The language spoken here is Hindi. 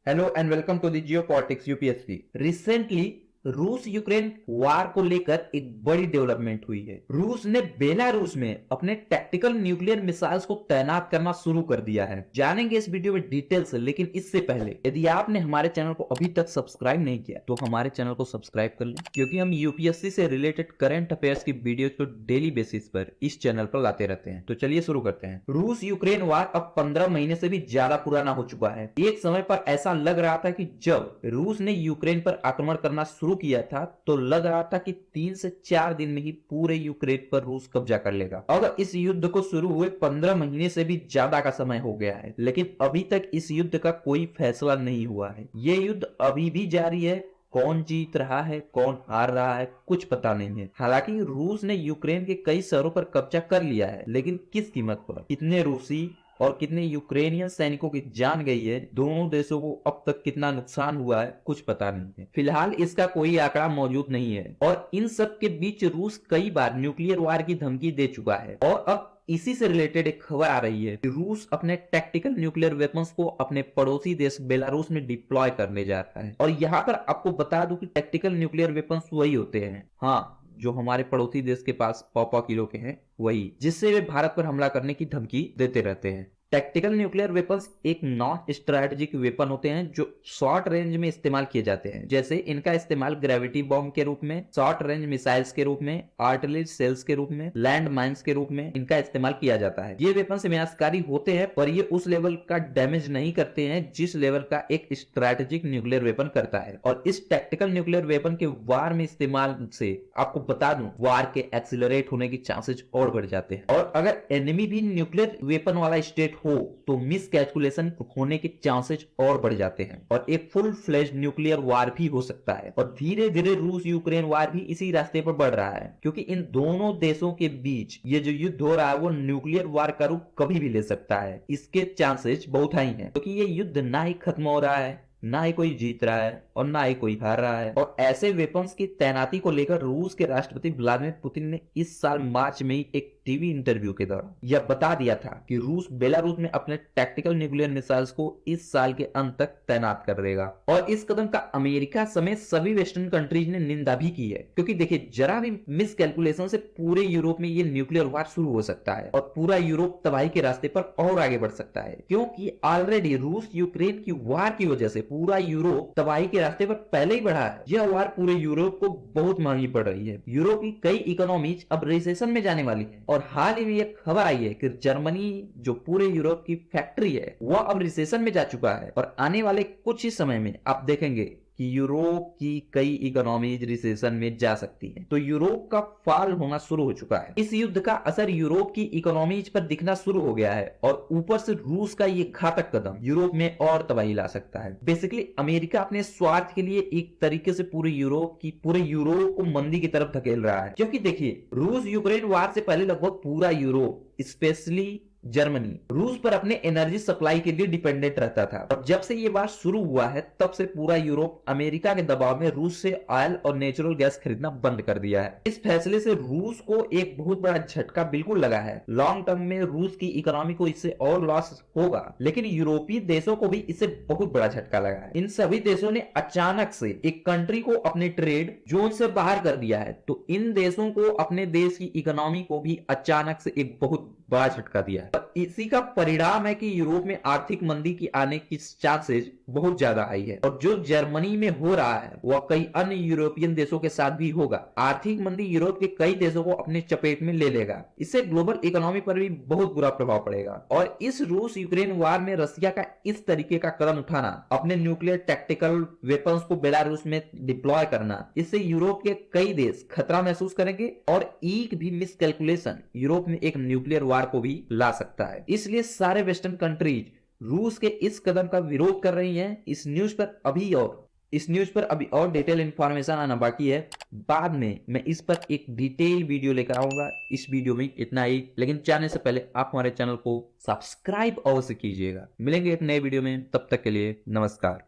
Hello and welcome to the geopolitics UPSC. Recently रूस यूक्रेन वार को लेकर एक बड़ी डेवलपमेंट हुई है। रूस ने बेलारूस में अपने टैक्टिकल न्यूक्लियर मिसाइल्स को तैनात करना शुरू कर दिया है। जानेंगे इस वीडियो में डिटेल से, लेकिन इससे पहले यदि आपने हमारे चैनल को अभी तक सब्सक्राइब नहीं किया तो हमारे चैनल को सब्सक्राइब कर लें, क्योंकि हम यूपीएससी से रिलेटेड करंट अफेयर्स की वीडियो को डेली बेसिस पर इस चैनल पर लाते रहते हैं। तो चलिए शुरू करते हैं। रूस यूक्रेन वार अब 15 महीने से भी ज्यादा पुराना हो चुका है। एक समय पर ऐसा लग रहा था कि जब रूस ने यूक्रेन पर आक्रमण करना शुरू किया था तो लग रहा था कि 3 से 4 दिन में ही पूरे यूक्रेन पर रूस कब्जा कर लेगा। अगर इस युद्ध को शुरू हुए 15 महीने से भी ज्यादा का समय हो गया है, लेकिन अभी तक इस युद्ध का कोई फैसला नहीं हुआ है। ये युद्ध अभी भी जारी है। कौन जीत रहा है, कौन हार रहा है, कुछ पता नहीं है। हालांकि रूस ने यूक्रेन के कई शहरों पर कब्जा कर लिया है, लेकिन किस कीमत पर? कितने रूसी और कितने यूक्रेनियन सैनिकों की जान गई है, दोनों देशों को अब तक कितना नुकसान हुआ है, कुछ पता नहीं है। फिलहाल इसका कोई आंकड़ा मौजूद नहीं है। और इन सब के बीच रूस कई बार न्यूक्लियर वार की धमकी दे चुका है। और अब इसी से रिलेटेड एक खबर आ रही है कि रूस अपने टैक्टिकल न्यूक्लियर वेपन्स को अपने पड़ोसी देश बेलारूस में डिप्लॉय करने जा रहा है। और यहाँ पर आपको बता दूं कि टैक्टिकल न्यूक्लियर वेपन्स वही होते हैं, हाँ, जो हमारे पड़ोसी देश के पास पौ किलो के हैं, वही जिससे वे भारत पर हमला करने की धमकी देते रहते हैं। टैक्टिकल न्यूक्लियर वेपन्स एक नॉन स्ट्रेटेजिक वेपन होते हैं जो शॉर्ट रेंज में इस्तेमाल किए जाते हैं। जैसे इनका इस्तेमाल ग्रेविटी बॉम्ब के रूप में, शॉर्ट रेंज मिसाइल्स के रूप में, आर्टिलरी सेल्स के रूप में, लैंड माइंस के रूप में इनका इस्तेमाल किया जाता है। ये वेपन्स विनाशकारी होते हैं, पर ये उस लेवल का डैमेज नहीं करते हैं जिस लेवल का एक स्ट्रेटेजिक न्यूक्लियर वेपन करता है। और इस टैक्टिकल न्यूक्लियर वेपन के वार में इस्तेमाल से आपको बता दूं, वार के एक्सिलरेट होने की चांसेस और बढ़ जाते हैं। और अगर एनिमी भी न्यूक्लियर वेपन वाला स्टेट हो तो मिस कैलकुलेशन होने के चांसेस और बढ़ जाते हैं और एक फुल फ्लेज न्यूक्लियर वार भी हो सकता है। और धीरे धीरे रूस यूक्रेन वार भी इसी रास्ते पर बढ़ रहा है, क्योंकि इन दोनों देशों के बीच ये जो युद्ध हो रहा है वो न्यूक्लियर वार का रूप कभी भी ले सकता है। इसके चांसेस बहुत हाई हैं, क्योंकि ये युद्ध ना ही खत्म हो रहा है, ना ही कोई जीत रहा है और ना ही कोई हार रहा है। और ऐसे वेपन्स की तैनाती को लेकर रूस के राष्ट्रपति व्लादिमीर पुतिन ने इस साल मार्च में ही एक टीवी इंटरव्यू के दौरान यह बता दिया था कि रूस बेलारूस में अपने टैक्टिकल न्यूक्लियर मिसाइल्स को इस साल के अंत तक तैनात कर देगा। और इस कदम का अमेरिका समेत सभी वेस्टर्न कंट्रीज ने निंदा भी की है, क्योंकि देखिए, जरा भी मिस कैलकुलेशन से पूरे यूरोप में ये न्यूक्लियर वार शुरू हो सकता है और पूरा यूरोप तबाही के रास्ते पर और आगे बढ़ सकता है। क्योंकि ऑलरेडी रूस यूक्रेन की वार की वजह से पूरा यूरोप तबाही के रास्ते पर पहले ही बढ़ा है। यह वार पूरे यूरोप को बहुत महंगी पड़ रही है। यूरोप की कई इकोनॉमीज अब रिसेशन में जाने वाली है। और हाल ही में एक खबर आई है कि जर्मनी, जो पूरे यूरोप की फैक्ट्री है, वह अब रिसेशन में जा चुका है। और आने वाले कुछ ही समय में आप देखेंगे कि यूरोप की कई इकोनॉमीज रिसेशन में जा सकती है। तो यूरोप का फॉल होना शुरू हो चुका है। इस युद्ध का असर यूरोप की इकोनॉमीज पर दिखना शुरू हो गया है और ऊपर से रूस का ये घातक कदम यूरोप में और तबाही ला सकता है। बेसिकली अमेरिका अपने स्वार्थ के लिए एक तरीके से पूरे यूरोप को मंदी की तरफ धकेल रहा है। क्योंकि देखिए, रूस यूक्रेन वार से पहले लगभग पूरा यूरोप, स्पेशली जर्मनी, रूस पर अपने एनर्जी सप्लाई के लिए डिपेंडेंट रहता था। और जब से ये बात शुरू हुआ है तब से पूरा यूरोप अमेरिका के दबाव में रूस से ऑयल और नेचुरल गैस खरीदना बंद कर दिया है। इस फैसले से रूस को एक बहुत बड़ा झटका बिल्कुल लगा है। लॉन्ग टर्म में रूस की इकोनॉमी को इससे और लॉस होगा, लेकिन यूरोपीय देशों को भी इससे बहुत बड़ा झटका लगा है। इन सभी देशों ने अचानक से एक कंट्री को अपने ट्रेड जोन से बाहर कर दिया है, तो इन देशों को अपने देश की इकोनॉमी को भी अचानक से एक बहुत बड़ा झटका दिया है। इसी का परिणाम है कि यूरोप में आर्थिक मंदी की आने की चांसेस बहुत ज्यादा आई है। और जो जर्मनी में हो रहा है वह कई अन्य यूरोपियन देशों के साथ भी होगा। आर्थिक मंदी यूरोप के कई देशों को अपने चपेट में ले लेगा। इससे ग्लोबल इकोनॉमी पर भी बहुत बुरा प्रभाव पड़ेगा। और इस रूस यूक्रेन वार में रसिया का इस तरीके का कदम उठाना, अपने न्यूक्लियर टैक्टिकल वेपन्स को बेलारूस में डिप्लॉय करना, इससे यूरोप के कई देश खतरा महसूस करेंगे और एक भी मिसकैलकुलेशन यूरोप में एक न्यूक्लियर वार को भी ला सकता है। इसलिए सारे वेस्टर्न कंट्रीज रूस के इस कदम का विरोध कर रही हैं। इस न्यूज पर अभी और डिटेल इंफॉर्मेशन आना बाकी है। बाद में मैं इस पर एक डिटेल वीडियो लेकर आऊंगा। इस वीडियो में इतना ही, लेकिन जाने से पहले आप हमारे चैनल को सब्सक्राइब अवश्य कीजिएगा। मिलेंगे एक नए वीडियो में, तब तक के लिए नमस्कार।